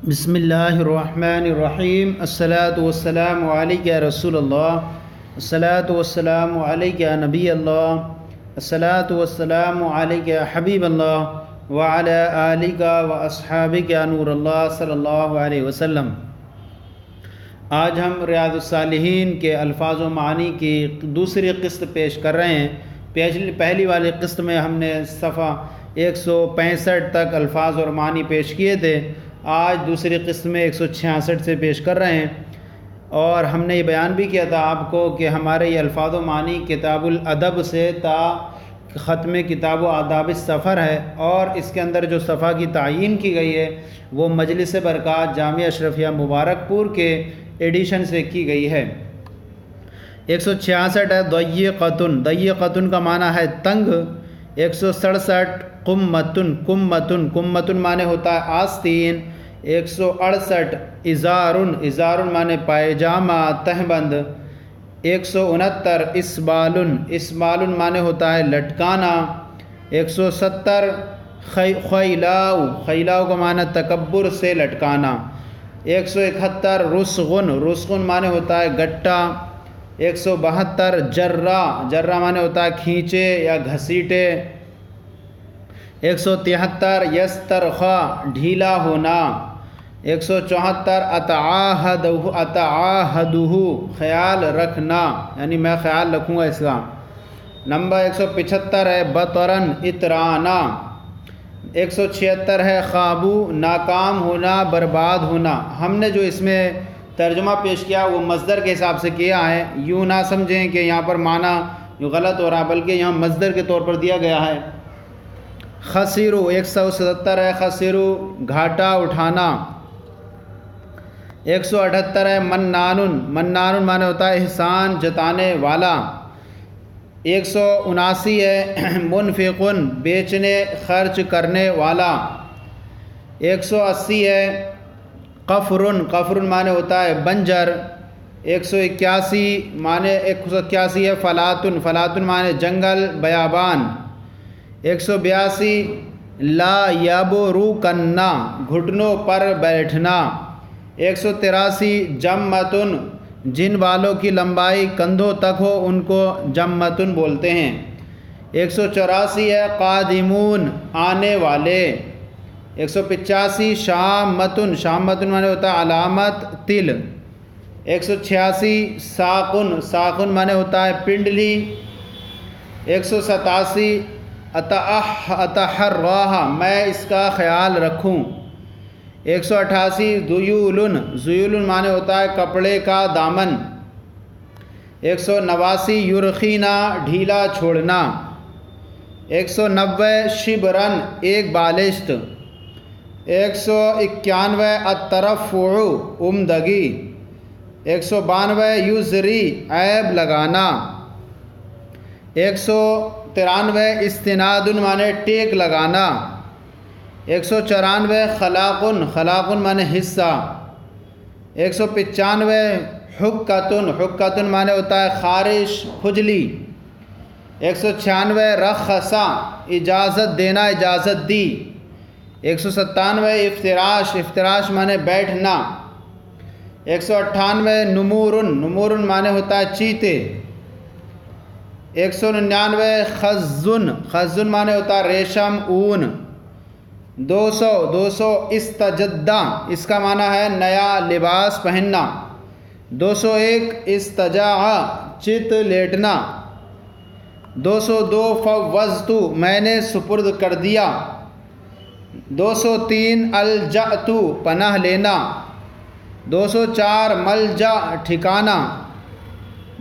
بسم اللہ الرحمن الرحیم الصلاۃ والسلام علیک یا رسول اللہ، الصلاۃ والسلام علیک یا نبی اللہ، الصلاۃ والسلام علیک یا حبیب اللہ وعلی آلک و اصحابک یا نور اللہ صلی اللہ علیہ وسلم۔ آج ہم ریاض الصالحین کے الفاظ و معانی کی دوسری قسط پیش کر رہے ہیں۔ پہلی والی قسط میں ہم نے صفحہ 165 تک الفاظ اور معانی پیش کیے تھے۔ آج دوسری قسط میں 166 سے پیش کر رہے ہیں، اور ہم نے یہ بیان بھی کیا تھا آپ کو کہ ہمارے یہ الفاظ و معانی کتاب الادب سے تا ختم کتاب و آداب السفر ہے، اور اس کے اندر جو صفحہ کی تعیین کی گئی ہے وہ مجلس برکات جامعہ اشرفیہ مبارک پور کے ایڈیشن سے کی گئی ہے۔ 166 ہے ضیقۃ، ضیقۃ کا معنی ہے تنگ۔ 167 قمۃ، قمۃ معنی ہوتا ہے آستین۔ 168 ازار، ازار معنی پائجامہ تہبند۔ 169 اسبال، اسبال معنی ہوتا ہے لٹکانا۔ 170 خیلاؤ، خیلاؤ کا معنی تکبر سے لٹکانا۔ 171 رسغن، رسغن معنی ہوتا ہے گٹا۔ 172 جرہ، جرہ معنی ہوتا ہے کھینچے یا گھسیٹے۔ 173 یسترخا، ڈھیلا ہونا۔ 174 اتعاہدہ، اتعاہدہ خیال رکھنا، یعنی میں خیال رکھوں گا اس کا۔ نمبر 175 ہے بطرن، اترانا۔ 176 ہے خوابو، ناکام ہونا، برباد ہونا۔ ہم نے جو اس میں ترجمہ پیش کیا وہ مصدر کے حساب سے کیا ہے، یوں نہ سمجھیں کہ یہاں پر معنی جو غلط ہو رہا ہے، بلکہ یہاں مصدر کے طور پر دیا گیا ہے۔ خسرو، 177 ہے خسرو، گھاٹا اٹھانا۔ 178 ہے منان، منان معنی ہوتا ہے احسان جتانے والا۔ 179 ہے منفقن، بیچنے خرچ کرنے والا۔ 180 ہے قفرن، قفرن معنی ہوتا ہے بنجر۔ 181 معنی 181 ہے فلاتن، فلاتن معنی جنگل بیابان۔ 182 لا یبرکن، گھٹنوں پر بیٹھنا۔ 183 جمتن، جن بالوں کی لمبائی کندھوں تک ہو ان کو جمتن بولتے ہیں۔ 184 ہے قادمون، آنے والے۔ 185 شامتن، شامتن معنی ہوتا ہے علامت تل۔ 186 ساقن، ساقن معنی ہوتا ہے پنڈلی۔ 187 اتحراہ، میں اس کا خیال رکھوں۔ 188 ذیولن، ذیولن معنی ہوتا ہے کپڑے کا دامن۔ 189 یرخینا، ڈھیلا چھوڑنا۔ 190 شبرن، ایک بالشت۔ 191 الترفع، عمدگی۔ 192 یزری، عیب لگانا۔ 193 استناد معنی ٹیک لگانا۔ 194 خلاقن، خلاقن معنی حصہ۔ 195 حکتن، حکتن معنی ہوتا ہے خارش، کھجلی۔ 196 رخصا، اجازت دینا، اجازت دی۔ 197 افتراش، افتراش معنی بیٹھنا۔ 198 نمورن، نمورن معنی ہوتا ہے چیتے۔ 199 خزن، خزن معنی ہوتا ہے ریشم، اون۔ 200 استجدہ، اس کا معنی ہے نیا لباس پہننا۔ 201 استجاع، چت لیٹنا۔ 202 فوضت، میں نے سپرد کر دیا۔ 203 الجأت، پناہ لینا۔ 204 ملجا، ٹھکانہ۔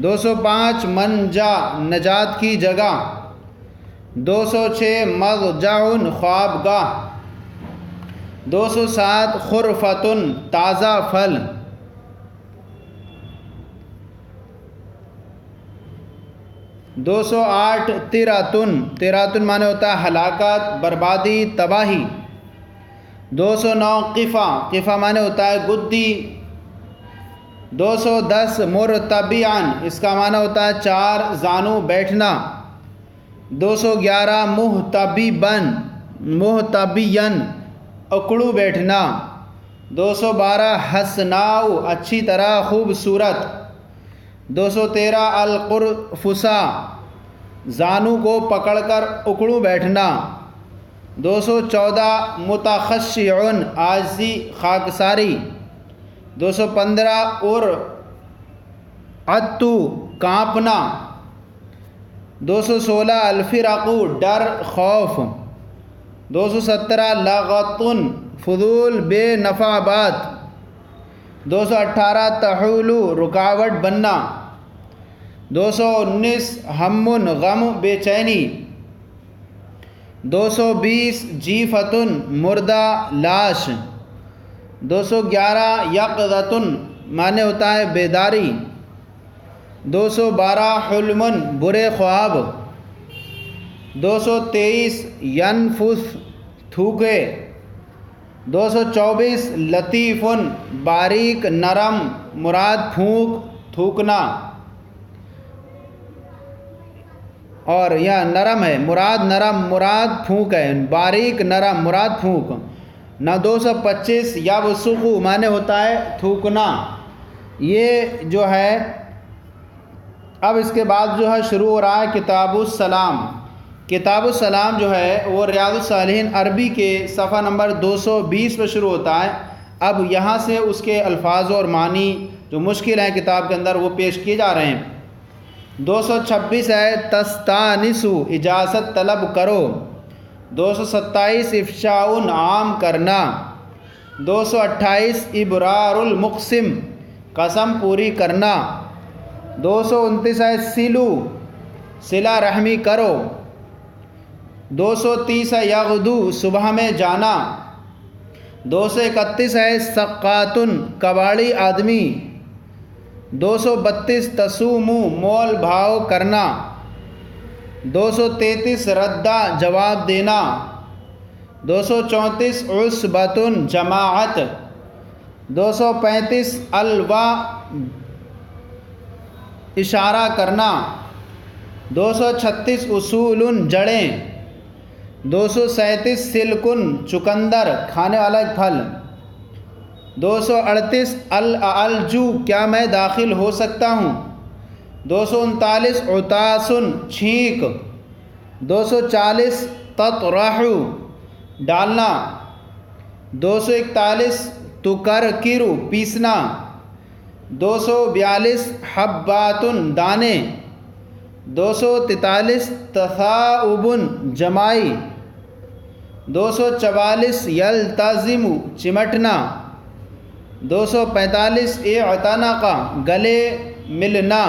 205 منجا، نجات کی جگہ۔ 206 مضجع، خوابگاہ۔ 207 خرفتن، تازہ پھل۔ 208 تراتن، تراتن معنی ہوتا ہے ہلاکت، بربادی، تباہی۔ 209 قفا، قفا معنی ہوتا ہے گدی۔ 210 مرتبعن، اس کا معنی ہوتا ہے چار زانو بیٹھنا۔ 211 محتببن، محتبین، اکڑو بیٹھنا۔ 212 حسناؤ اچھی طرح خوبصورت، 213 القرفسا زانو کو پکڑ کر اکڑوں بیٹھنا، 214 متخشعن عاجزی خاکساری، 215 عتو کانپنا، 216 الفرقو ڈر خوف، 217 لغتن فضول بے نفع بات، 218 تحولو رکاوٹ بننا، 219 ہمن غم بے چینی، 220 جیفتن مردہ لاش، 211 یقظتن معنی ہوتا ہے بیداری، 212 حلمن برے خواب، 223 ینفث تھوکے، 224 لطیفن باریک نرم مراد پھونک تھوکنا، اور یہ نرم ہے مراد، نرم مراد پھونک ہے، باریک نرم مراد پھونک نہ۔ 225 یبسقو معنی ہوتا ہے تھوکنا۔ یہ جو ہے اب اس کے بعد جو ہے شروع ہو رہا ہے کتاب السلام۔ کتاب السلام جو ہے وہ ریاض الصالحین عربی کے صفحہ نمبر 220 پہ شروع ہوتا ہے۔ اب یہاں سے اس کے الفاظ اور معنی جو مشکل ہیں کتاب کے اندر وہ پیش کیے جا رہے ہیں۔ 226 ہے تستانسو اجازت طلب کرو، 227 افشاء عام کرنا، 228 ابرار المقسم قسم پوری کرنا، 229 ہے سلو صلہ رحمی کرو، 230 ہے یغدو صبح میں جانا، 231 ہے سقاتن کباڑی آدمی، 232 تسومو مول بھاؤ کرنا، 233 ردہ جواب دینا، 234 عصبتن جماعت، 235 الوا اشارہ کرنا، 236 اصول جڑیں، 237 سلکن چقندر کھانے والا ایک پھل، 238 الجو کیا میں داخل ہو سکتا ہوں، 239 عطاسن چھینک، 240 تطرح ڈالنا، 241 تکرکرو پیسنا، 242 حباتن دانے، 243 تثاؤبن جمائی، 244 یلتزم چمٹنا، 245 اعتنق گلے ملنا۔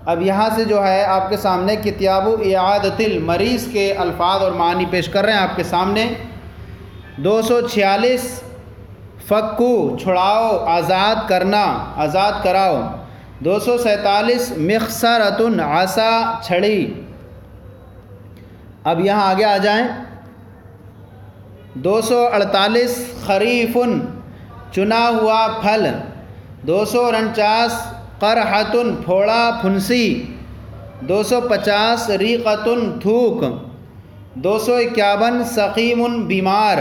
اب یہاں سے جو ہے آپ کے سامنے کتاب اعادۃ المریض کے الفاظ اور معنی پیش کر رہے ہیں آپ کے سامنے۔ 246 فکو چھڑاؤ آزاد کرنا آزاد کراؤ، 247 مخصرۃ عصا چھڑی۔ اب یہاں آگے آ جائیں، 248 خریف چنا ہوا پھل، 249 قرحۃ پھوڑا پھنسی، 250 ریقۃ تھوک، 251 سقیم بیمار،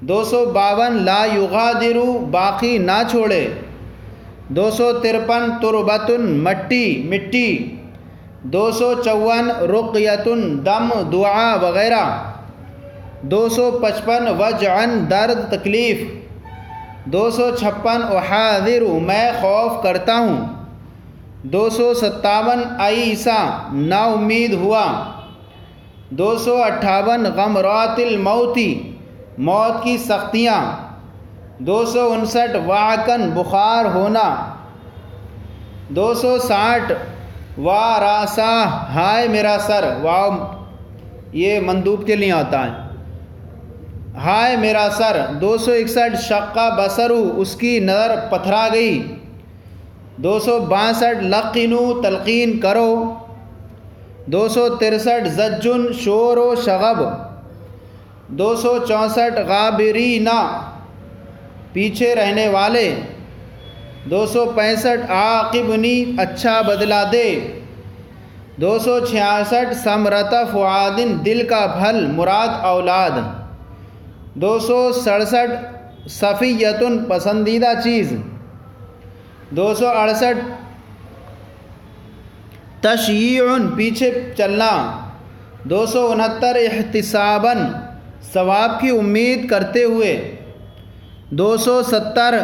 252 لا یغادر باقی نہ چھوڑے، 253 تربۃ مٹی، 254 رقیۃ دم دعا وغیرہ، 255 وجعن درد تکلیف، 256 احاذر میں خوف کرتا ہوں، 257 ایسا نا امید ہوا، 258 غمرات الموت موت کی سختیاں، 259 واکن بخار ہونا، 260 واراسا ہائے میرا سر، واو یہ مندوب کے لیے آتا ہے، ہائے میرا سر، 261 شقہ بصرو اس کی نظر پتھرا گئی، 262 لقنو تلقین کرو، 263 زجن شور و شغب، 264 غابرینا پیچھے رہنے والے، 265 عاقبنی اچھا بدلہ دے، 266 ثمرۃ فؤاد دل کا پھل مراد اولاد، 267 صفیتن پسندیدہ چیز. 268 تشییعن پیچھے چلنا. 269 احتساباً ثواب کی امید کرتے ہوئے. 270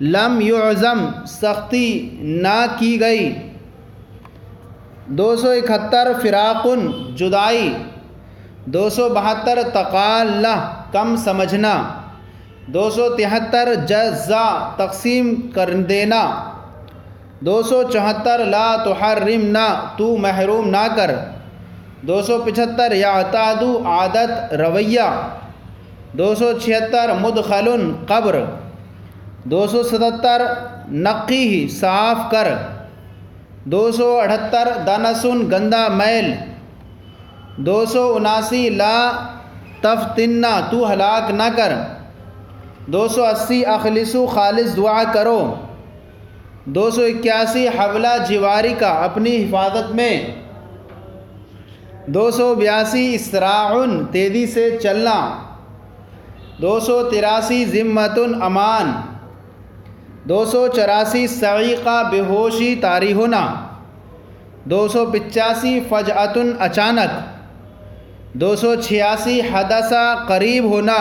لم یعزم سختی نہ کی گئی. 271 فراقن جدائی. 272 تقالہ کم سمجھنا. 273 جزا تقسیم کر دینا. 274 لا تحرمنا تو محروم نہ کر. 275 یعتاد عادت رویہ. 276 مدخل قبر. 277 نقی صاف کر. 278 دنس گندا میل. 279 لا تفتنا تو ہلاک نہ کر. 280 اخلصو خالص دعا کرو. 281 حوالہ جواری کا اپنی حفاظت میں. 282 اسراعن تیزی سے چلنا. 283 ذمتن امان. 284 صعیقہ بے ہوشی طاری ہونا. 285 فجعتن اچانک. 286 حدثہ قریب ہونا.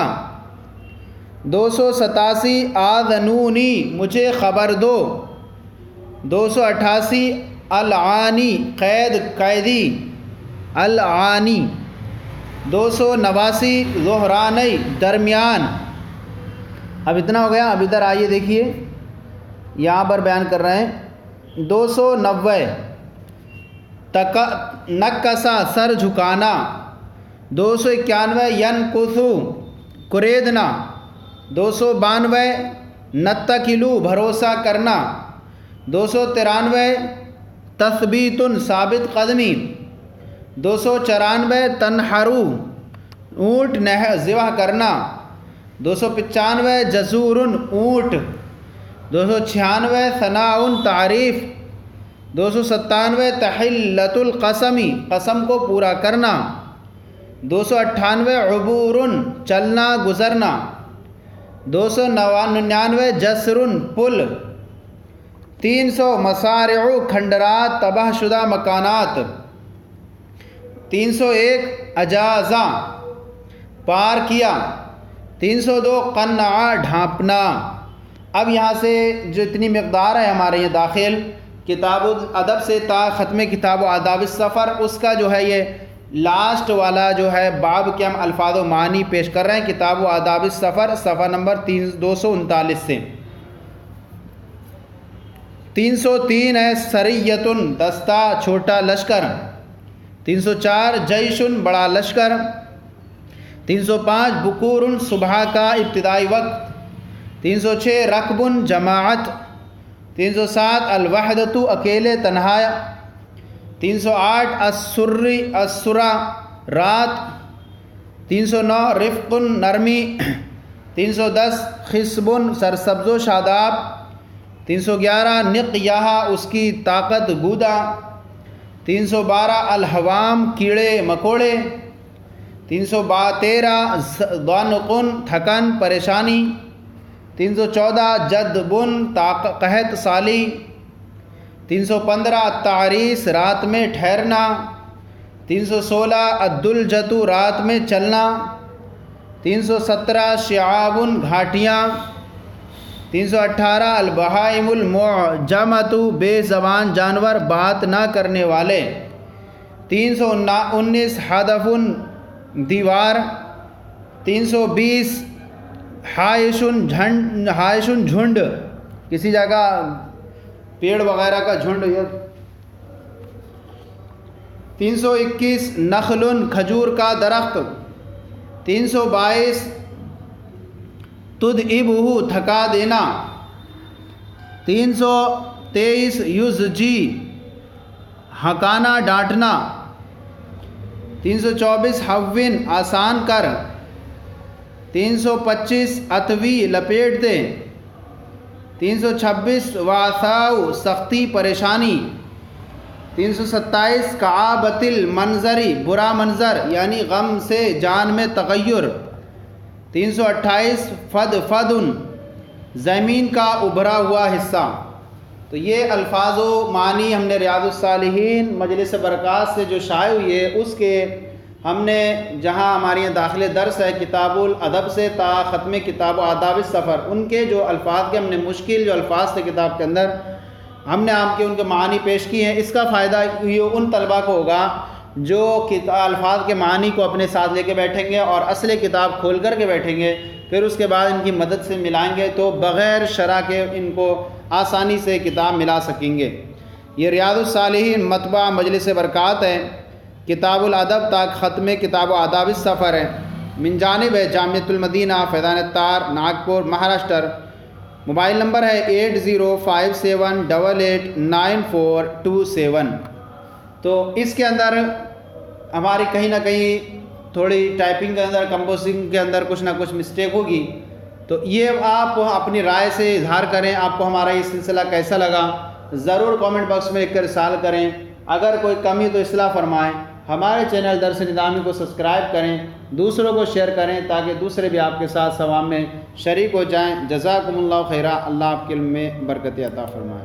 287 آذنونی مجھے خبر دو. 288 العانی قیدی العانی. 289 ظہرانی درمیان. اب اتنا ہو گیا. اب ادھر آئیے دیکھیے یہاں پر بیان کر رہے ہیں. 290 نکسا سر جھکانا. 291 ینکثو کریدنا. 292 نتکلو بھروسہ کرنا. 293 تثبیتن ثابت قدمی. 294 تنحرو اونٹ ذبح کرنا. 295 جزورن اونٹ. 296 ثناء تعریف. 297 تحلۃ القسمی قسم کو پورا کرنا. 298 عبورن چلنا گزرنا. 299 جسرن پل. 300 مسارع کھنڈرات تباہ شدہ مکانات. 301 اجازہ پار کیا. 302 قنع ڈھانپنا. اب یہاں سے جو اتنی مقدار ہے ہمارے یہ داخل کتاب الادب سے تا ختم کتاب و آداب السفر، اس کا جو ہے یہ لاسٹ والا جو ہے باب کے ہم الفاظ و معنی پیش کر رہے ہیں. کتاب و آداب السفر صفحہ نمبر 239 سے. 303 ہے سریتن دستہ چھوٹا لشکر. 304 جیشن بڑا لشکر. 305 بکورن صبح کا ابتدائی وقت. 306 رکبن جماعت. 307 الوحدت اکیلے تنہا. 308 السرا رات. 309 رفق نرمی. 310 خصبن سرسبز و شاداب. 311 نقیہ اس کی طاقت گودا. 312 الحوام کیڑے مکوڑے. 313 ضنقن تھکن پریشانی. 314 جدبن قحط سالی. 315 تعریس رات میں ٹھہرنا. 316 الدلجت رات میں چلنا. 317 شعابن گھاٹیاں. 318 البہائم المعجمۃ بے زبان جانور بات نہ کرنے والے. 319 ہدفن دیوار. 320 حائشن جھنڈ کسی جگہ پیڑ وغیرہ کا جھنڈ. 321 نخل کھجور کا درخت. 322 تدعبہ تھکا دینا. 323 یزجی ہکانا ڈانٹنا. 324 حون آسان کر. 325 اتوی لپیٹ دے. 326 واساؤ سختی پریشانی. 327 کعابت المنظری برا منظر یعنی غم سے جان میں تغیر. 328 فدن زمین کا ابھرا ہوا حصہ۔ تو یہ الفاظ و معنی ہم نے ریاض الصالحین مجلس برکات سے جو شائع ہوئی ہے اس کے ہم نے جہاں ہمارے یہاں داخل درس ہے کتاب الادب سے تا ختم کتاب و آداب السفر، ان کے جو الفاظ کے ہم نے مشکل جو الفاظ تھے کتاب کے اندر ہم نے آپ کے ان کے معنی پیش کیے ہیں۔ اس کا فائدہ یہ ان طلبہ کو ہوگا جو الفاظ کے معنی کو اپنے ساتھ لے کے بیٹھیں گے اور اصل کتاب کھول کر کے بیٹھیں گے، پھر اس کے بعد ان کی مدد سے ملائیں گے تو بغیر شرح کے ان کو آسانی سے کتاب ملا سکیں گے۔ یہ ریاض الصالحین مطبع مجلس برکات ہے، کتاب الادب تک ختم کتاب و آداب السفر ہے، من جانب ہے جامعۃ المدینہ فیضان الطار ناگپور مہاراشٹر۔ موبائل نمبر ہے 8057889427۔ تو اس کے اندر ہماری کہیں نہ کہیں تھوڑی ٹائپنگ کے اندر کمپوزنگ کے اندر کچھ نہ کچھ مسٹیک ہوگی، تو یہ آپ اپنی رائے سے اظہار کریں آپ کو ہمارا یہ سلسلہ کیسا لگا، ضرور کامنٹ باکس میں لکھ کر ارسال کریں۔ اگر کوئی کمی تو اصلاح فرمائیں۔ ہمارے چینل درس نظامی کو سبسکرائب کریں، دوسروں کو شیئر کریں تاکہ دوسرے بھی آپ کے ساتھ ثواب میں شریک ہو جائیں۔ جزاکم اللہ خیرہ، اللہ آپ کے علم میں برکت عطا فرمائے۔